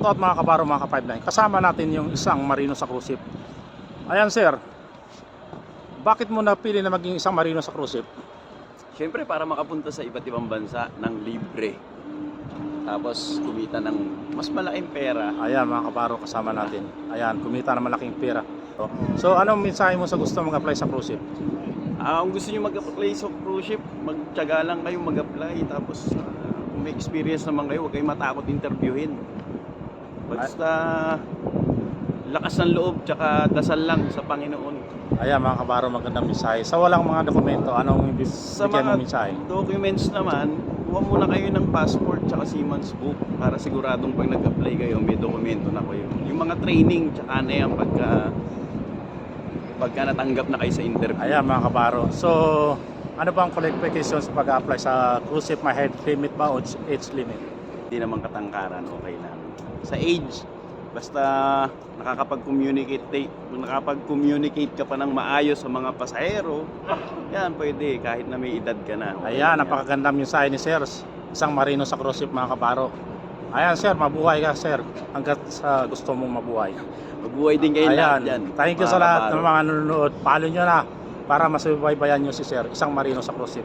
At mga kabaro, mga ka-5-9, kasama natin yung isang marino sa cruise ship. Ayan sir, bakit mo napili na maging isang marino sa cruise ship? Siyempre para makapunta sa iba't ibang bansa ng libre. Tapos kumita ng mas malaking pera. Ayan mga kabaro, kasama natin. Ayan, kumita ng malaking pera. So anong mensahe mo sa gusto mag-apply sa cruise ship? Kung gusto nyo mag-apply sa cruise ship, magtyaga lang kayo mag-apply. Tapos kung may experience naman kayo, huwag kayong matakot interviewin. Basta lakas ng loob, tsaka dasal lang sa Panginoon. Ayan mga kabaro, magandang mensahe. Sa walang mga dokumento, anong Sa bigyan mga mong mensahe? documents naman, kuha muna kayo ng passport tsaka seaman's book para siguradong pag nag-apply kayo, may dokumento na kayo. Yung mga training, tsaka na yan pagka natanggap na kayo sa interview. Ayan mga kabaro. So, ano bang qualifications pag apply sa cruise ship? May height limit ba o age limit? Hindi naman katangkaran, okay lang. Sa age, basta nakakapag-communicate ka pa ng maayos sa mga pasahero, yan pwede kahit na may edad ka na. Okay Ayan, lang yan. napakaganda mensahe ni sir. Isang marino sa cruise ship mga kabaro. Ayan sir, mabuhay ka sir. Hanggat sa gusto mong mabuhay. Mabuhay din kayo lahat dyan. Thank you mga sa lahat kabaro. ng mga nanonood. Follow nyo na para masubaybayan nyo si sir. Isang marino sa cruise ship.